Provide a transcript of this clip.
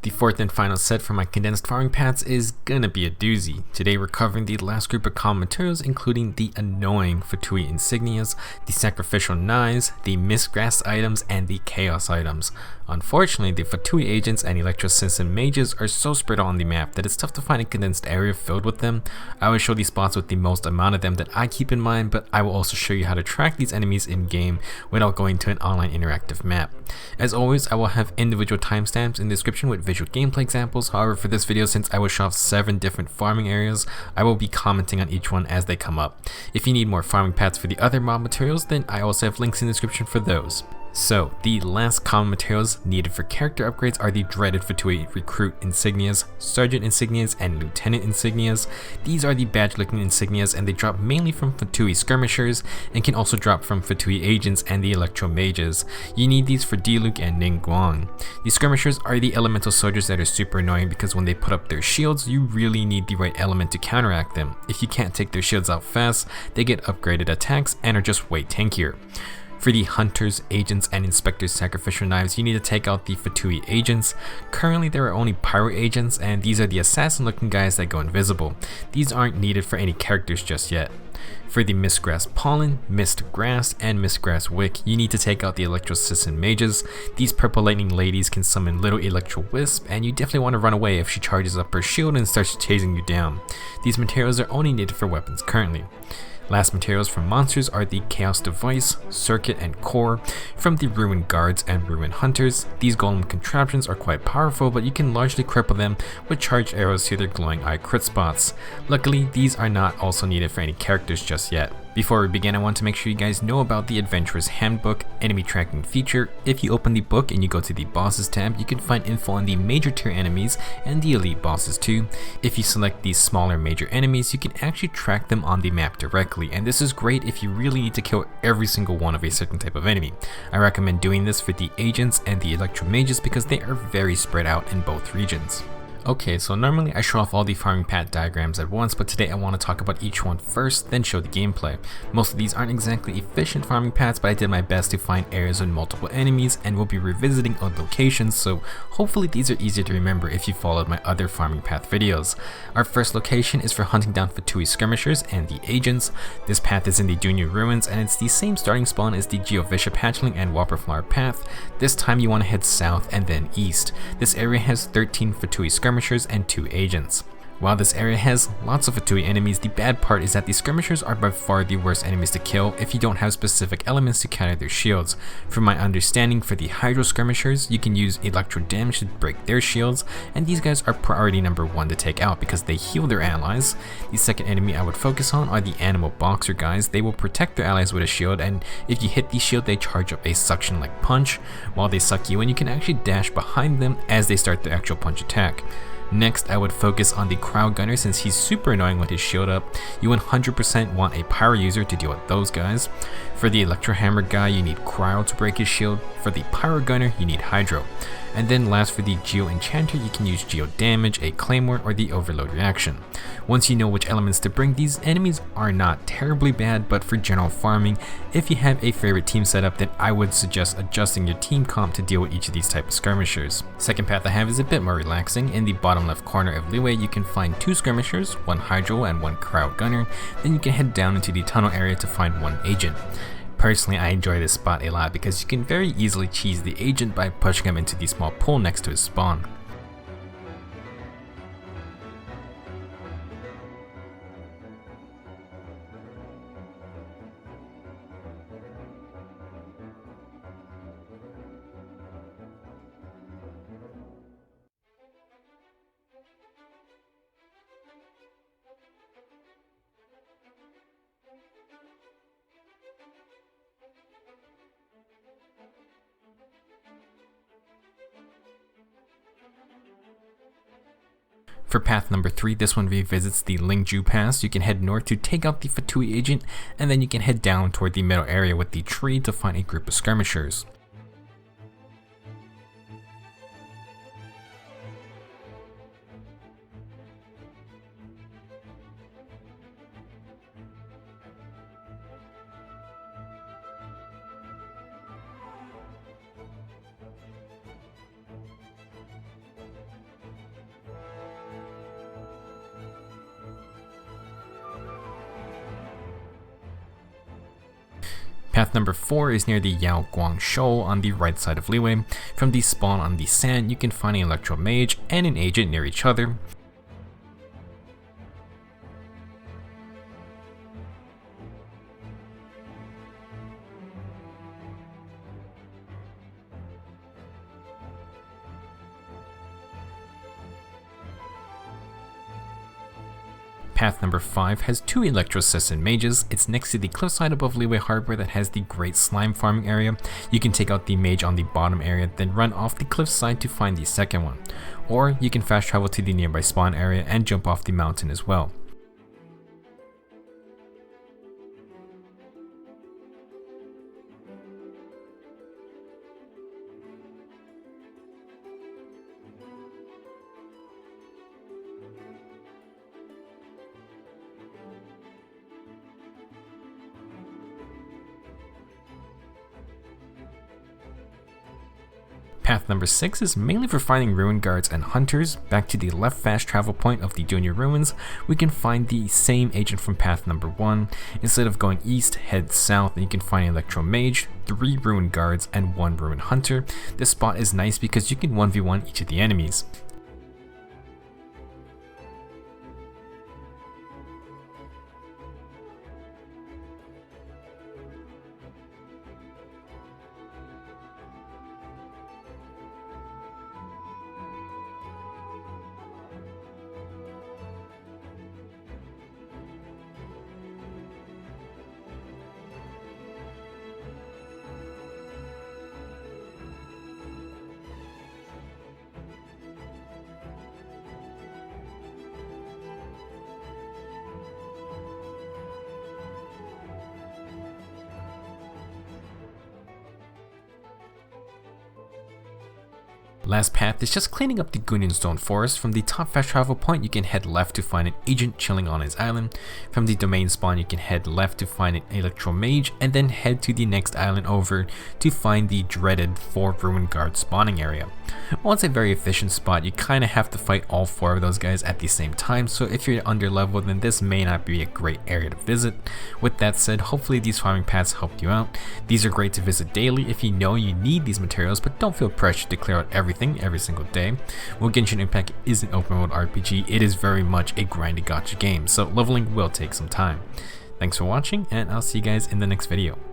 The fourth and final set for my condensed farming paths is gonna be a doozy. Today we're covering the last group of common materials, including the annoying Fatui Insignias, the Sacrificial Knives, the Misgrass items, and the Chaos items. Unfortunately, the Fatui agents and Electro Cicin Mages are so spread out on the map that it's tough to find a condensed area filled with them. I will show these spots with the most amount of them that I keep in mind, but I will also show you how to track these enemies in game without going to an online interactive map. As always, I will have individual timestamps in the description with visual gameplay examples. However, for this video, since I will show off 7 different farming areas, I will be commenting on each one as they come up. If you need more farming paths for the other mob materials, then I also have links in the description for those. So, the last common materials needed for character upgrades are the dreaded Fatui Recruit Insignias, Sergeant Insignias, and Lieutenant Insignias. These are the badge-looking insignias, and they drop mainly from Fatui Skirmishers, and can also drop from Fatui Agents and the Electro Mages. You need these for Diluc and Ningguang. The Skirmishers are the elemental soldiers that are super annoying because when they put up their shields, you really need the right element to counteract them. If you can't take their shields out fast, they get upgraded attacks and are just way tankier. For the Hunters, Agents, and Inspectors Sacrificial Knives, you need to take out the Fatui Agents. Currently there are only Pyro Agents, and these are the assassin looking guys that go invisible. These aren't needed for any characters just yet. For the Mistgrass Pollen, Mist Grass, and Mistgrass Wick, you need to take out the Electro Cicin Mages. These purple lightning ladies can summon little Electro Wisp, and you definitely want to run away if she charges up her shield and starts chasing you down. These materials are only needed for weapons currently. Last materials from monsters are the Chaos Device, Circuit, and Core from the Ruin Guards and Ruin Hunters. These golem contraptions are quite powerful, but you can largely cripple them with charged arrows to their glowing eye crit spots. Luckily, these are not also needed for any characters just yet. Before we begin, I want to make sure you guys know about the Adventurer's Handbook enemy tracking feature. If you open the book and you go to the Bosses tab, you can find info on the major tier enemies and the elite bosses too. If you select these smaller major enemies, you can actually track them on the map directly, and this is great if you really need to kill every single one of a certain type of enemy. I recommend doing this for the Agents and the Electro Mages because they are very spread out in both regions. Okay, so normally I show off all the farming path diagrams at once, but today I want to talk about each one first, then show the gameplay. Most of these aren't exactly efficient farming paths, but I did my best to find areas with multiple enemies, and we'll be revisiting old locations, so hopefully these are easier to remember if you followed my other farming path videos. Our first location is for hunting down Fatui Skirmishers and the Agents. This path is in the Junior Ruins, and it's the same starting spawn as the Geoviscia Hatchling and Whopperflower path. This time you want to head south and then east. This area has 13 Fatui Skirmishers and 2 agents. While this area has lots of Fatui enemies, the bad part is that the Skirmishers are by far the worst enemies to kill if you don't have specific elements to counter their shields. From my understanding, for the Hydro Skirmishers, you can use electro damage to break their shields, and these guys are priority number 1 to take out because they heal their allies. The second enemy I would focus on are the Animal Boxer guys. They will protect their allies with a shield, and if you hit the shield, they charge up a suction-like punch. While they suck you in, you can actually dash behind them as they start their actual punch attack. Next, I would focus on the Crowd Gunner since he's super annoying with his shield up. You 100% want a Pyro user to deal with those guys. For the Electro Hammer guy, you need Cryo to break his shield. For the Pyro Gunner, you need Hydro. And then last, for the Geo Enchanter, you can use Geo Damage, a Claymore, or the Overload reaction. Once you know which elements to bring, these enemies are not terribly bad, but for general farming, if you have a favorite team setup, then I would suggest adjusting your team comp to deal with each of these type of skirmishers. Second path I have is a bit more relaxing. In the bottom left corner of Leeway, you can find 2 skirmishers, 1 Hydro and 1 Crowd Gunner. Then you can head down into the tunnel area to find 1 agent. Personally, I enjoy this spot a lot because you can very easily cheese the agent by pushing him into the small pool next to his spawn. For path number 3, this one revisits the Lingju Pass. You can head north to take out the Fatui agent, and then you can head down toward the middle area with the tree to find a group of skirmishers. Path number 4 is near the Yao Guang Shoal on the right side of Liyue. From the spawn on the sand, you can find an Electro Mage and an agent near each other. Path number 5 has 2 Electro Cicin Mages. It's next to the cliffside above Liyue Harbor that has the great slime farming area. You can take out the mage on the bottom area, then run off the cliffside to find the second one. Or you can fast travel to the nearby spawn area and jump off the mountain as well. Path number 6 is mainly for finding ruin guards and hunters. Back to the left fast travel point of the Junior Ruins, we can find the same agent from path number 1. Instead of going east, head south and you can find an Electro Mage, 3 ruin guards, and 1 ruin hunter. This spot is nice because you can 1v1 each of the enemies. Last path is just cleaning up the Gunyanstone Forest. From the top fast travel point, you can head left to find an agent chilling on his island. From the domain spawn, you can head left to find an Electro Mage, and then head to the next island over to find the dreaded 4 ruin guard spawning area. While it's a very efficient spot, you kind of have to fight all 4 of those guys at the same time, so if you're under level, then this may not be a great area to visit. With that said, hopefully these farming paths helped you out. These are great to visit daily if you know you need these materials, but don't feel pressured to clear out everything every single day. While Genshin Impact is an open world RPG, it is very much a grindy gacha game, so leveling will take some time. Thanks for watching, and I'll see you guys in the next video.